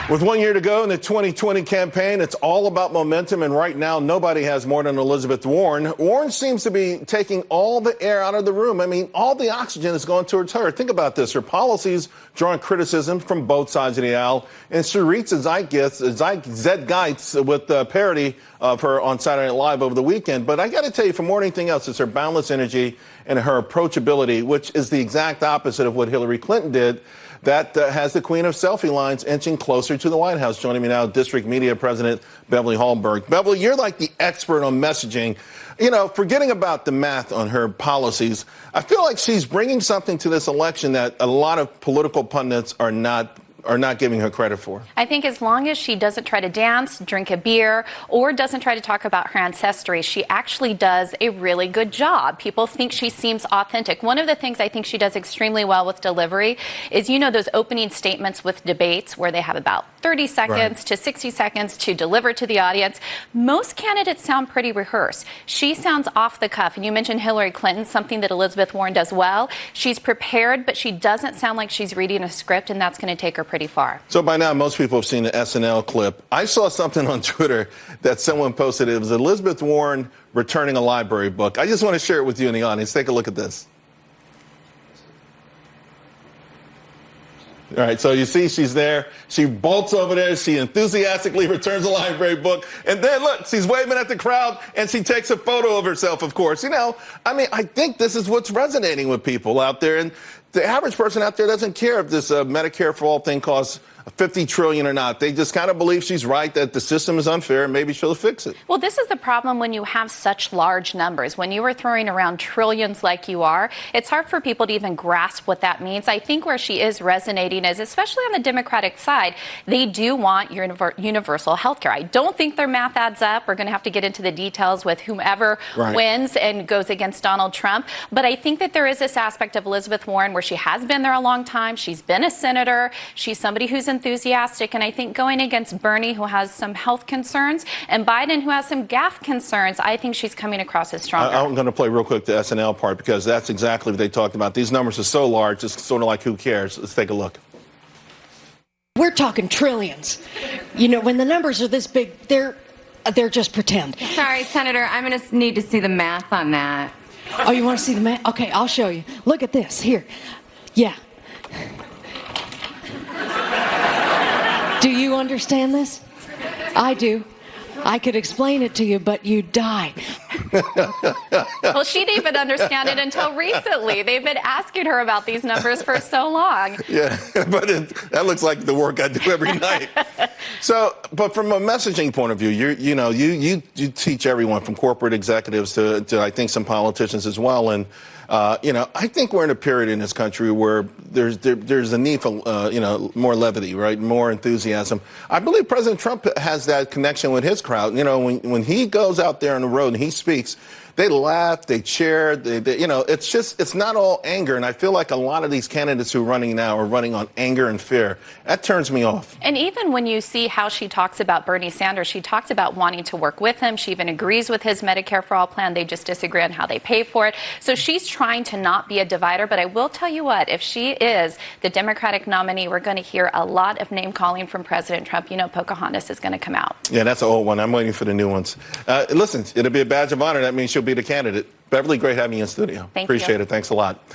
With 1 year to go in the 2020 campaign, it's all about momentum, and right now nobody has more than Elizabeth Warren. Warren seems to be taking all the air out of the room. I mean, all the oxygen is going towards her. Think about this. Her policies drawing criticism from both sides of the aisle, and she reached a zeitgeist with the parody of her on Saturday Night Live over the weekend. But I got to tell you, for more than anything else, it's her boundless energy and her approachability, which is the exact opposite of what Hillary Clinton did. That has the queen of selfie lines inching closer to the White House. Joining me now, District Media President Beverly Hallberg. Beverly, you're like the expert on messaging. You know, forgetting about the math on her policies, I feel like she's bringing something to this election that a lot of political pundits are not giving her credit for. I think as long as she doesn't try to dance, drink a beer, or doesn't try to talk about her ancestry, she actually does a really good job. People think she seems authentic. One of the things I think she does extremely well with delivery is, you know, those opening statements with debates where they have about 30 seconds to 60 seconds to deliver to the audience. Most candidates sound pretty rehearsed. She sounds off the cuff. And you mentioned Hillary Clinton, something that Elizabeth Warren does well. She's prepared, but she doesn't sound like she's reading a script, and that's going to take her pretty far. So by now, most people have seen the SNL clip. I saw something on Twitter that someone posted. It was Elizabeth Warren returning a library book. I just want to share it with you in the audience. Take a look at this. All right, so you see she's there. She bolts over there. She enthusiastically returns a library book. And then, look, she's waving at the crowd, and she takes a photo of herself, of course. You know, I mean, I think this is what's resonating with people out there. And the average person out there doesn't care if this Medicare for All thing costs $50 trillion or not. They just kind of believe she's right, that the system is unfair, and maybe she'll fix it. Well, this is the problem when you have such large numbers. When you are throwing around trillions like you are, it's hard for people to even grasp what that means. I think where she is resonating is, especially on the Democratic side, they do want universal health care. I don't think their math adds up. We're going to have to get into the details with whomever wins and goes against Donald Trump. But I think that there is this aspect of Elizabeth Warren where she has been there a long time. She's been a senator. She's somebody who's enthusiastic, and I think going against Bernie, who has some health concerns, and Biden, who has some gaffe concerns, I think she's coming across as stronger. I'm going to play real quick the SNL part, because that's exactly what they talked about. These numbers are so large, it's sort of like, who cares? Let's take a look. We're talking trillions. You know, when the numbers are this big, they're just pretend. Sorry, Senator, I'm going to need to see the math on that. Oh, you want to see the math? Okay, I'll show you. Look at this. Here. Yeah. Do you understand this? I do. I could explain it to you, but you'd die. Well, she didn't even understand it until recently. They've been asking her about these numbers for so long. Yeah, but that looks like the work I do every night. So, but from a messaging point of view, you teach everyone from corporate executives to I think some politicians as well. And I think we're in a period in this country where there's a need for more levity, right? More enthusiasm. I believe President Trump has that connection with his crowd. You know, when he goes out there on the road and he speaks, they laugh, they cheer, it's not all anger. And I feel like a lot of these candidates who are running now are running on anger and fear. That turns me off. And even when you see how she talks about Bernie Sanders, she talks about wanting to work with him. She even agrees with his Medicare for All plan. They just disagree on how they pay for it. So she's trying to not be a divider. But I will tell you what, if she is the Democratic nominee, we're going to hear a lot of name calling from President Trump. You know, Pocahontas is going to come out. Yeah, that's an old one. I'm waiting for the new ones. Listen, it'll be a badge of honor. That means she'll be the candidate. Beverly, great having you in studio. Thank you. Appreciate it. Thanks a lot.